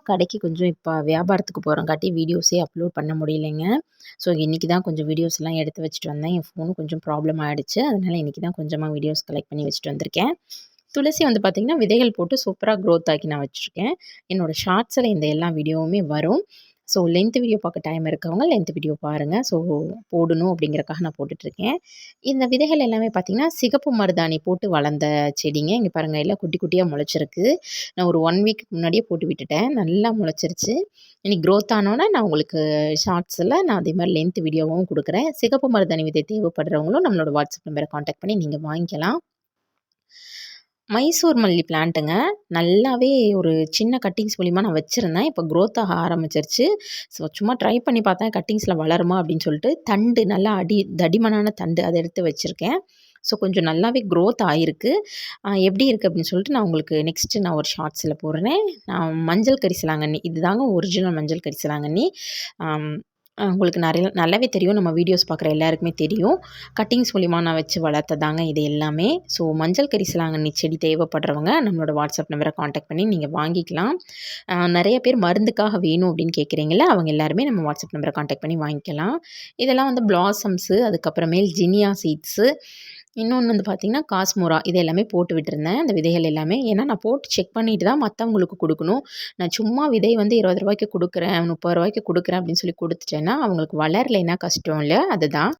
கடைக்கு கொஞ்சம் இப்போ வியாபாரத்துக்கு போகிறங்காட்டி வீடியோஸே அப்லோட் பண்ண முடியலைங்க. ஸோ இன்றைக்கி தான் கொஞ்சம் வீடியோஸ்லாம் எடுத்து வச்சுட்டு வந்தேன். என் ஃபோனும் கொஞ்சம் ப்ராப்ளம் ஆகிடுச்சு. அதனால் இன்றைக்கி தான் கொஞ்சமாக வீடியோஸ் கலெக்ட் பண்ணி வச்சுட்டு வந்திருக்கேன். துளசி வந்து பார்த்திங்கன்னா விதைகள் போட்டு சூப்பராக க்ரோத் ஆக்கி நான் வச்சுருக்கேன். என்னோடய ஷார்ட்ஸில் இந்த எல்லா வீடியோவுமே வரும். ஸோ லென்த் வீடியோ பார்க்க டைம் இருக்கவங்க லென்த் வீடியோ பாருங்கள். ஸோ போடணும் அப்படிங்கிறக்காக நான் போட்டுட்ருக்கேன். இந்த விதைகள் எல்லாமே பார்த்திங்கன்னா சிகப்பு மருதாணி போட்டு வளர்ந்த செடிங்க. இங்கே பாருங்கள் எல்லாம் குட்டி குட்டியாக முளைச்சிருக்கு. நான் ஒரு 1 வீக் முன்னாடியே போட்டு விட்டுட்டேன். நல்லா முளைச்சிருச்சு. இனி க்ரோத் ஆனோன்னே நான் உங்களுக்கு ஷார்ட்ஸில் நான் அதே மாதிரி லென்த் வீடியோவும் கொடுக்குறேன். சிகப்பு மருதாணி விதை தேவைப்படுறவங்களும் நம்மளோட வாட்ஸ்அப் நம்பரை காண்டாக்ட் பண்ணி நீங்கள் வாங்கிக்கலாம். மைசூர் மல்லி பிளான்ட்டுங்க. நல்லாவே ஒரு சின்ன கட்டிங்ஸ் மூலியமா நான் வச்சுருந்தேன். இப்போ க்ரோத் ஆக ஆரம்பிச்சிருச்சு. ஸோ சும்மா ட்ரை பண்ணி பார்த்தேன் கட்டிங்ஸில் வளருமா அப்படின்னு சொல்லிட்டு. தண்டு நல்லா தடிமனான தண்டு அதை எடுத்து வச்சுருக்கேன். ஸோ கொஞ்சம் நல்லாவே க்ரோத் ஆகிருக்கு. எப்படி இருக்குது அப்படின்னு சொல்லிட்டு நான் உங்களுக்கு நெக்ஸ்ட்டு நான் ஒரு ஷார்ட்ஸில் போடுறேன். மஞ்சள் கரிசலாங்கண்ணி இதுதாங்க ஒரிஜினல் மஞ்சள் கரிசலாங்கண்ணி. உங்களுக்கு நல்லாவே தெரியும். நம்ம வீடியோஸ் பார்க்குற எல்லாருக்குமே தெரியும். கட்டிங்ஸ் மூலிமா நான் வச்சு வளர்த்ததாங்க இது எல்லாமே. ஸோ மஞ்சள் கரிசலாங்கண்ணி செடி தேவைப்படுறவங்க நம்மளோட வாட்ஸ்அப் நம்பரை காண்டாக்ட் பண்ணி நீங்கள் வாங்கிக்கலாம். நிறைய பேர் மருந்துக்காக வேணும் அப்படின்னு கேட்குறீங்கள அவங்க எல்லாருமே நம்ம வாட்ஸ்அப் நம்பரை காண்டாக்ட் பண்ணி வாங்கிக்கலாம். இதெல்லாம் வந்து பிளாசம்ஸு, அதுக்கப்புறமேல் ஜினியா சீட்ஸு, இன்னொன்று வந்து பார்த்திங்கன்னா காஸ்மோரா இது எல்லாமே போட்டு விட்டுருந்தேன். அந்த விதைகள் எல்லாமே ஏன்னா நான் போட்டு செக் பண்ணிட்டு தான் மற்றவங்களுக்கு கொடுக்கணும். நான் சும்மா விதை வந்து ரூ. 20 கொடுக்குறேன், ரூ. 30 கொடுக்குறேன் அப்படின்னு சொல்லி கொடுத்துட்டேன்னா அவங்களுக்கு வளரலைன்னா கஷ்டம் இல்லை. அதுதான்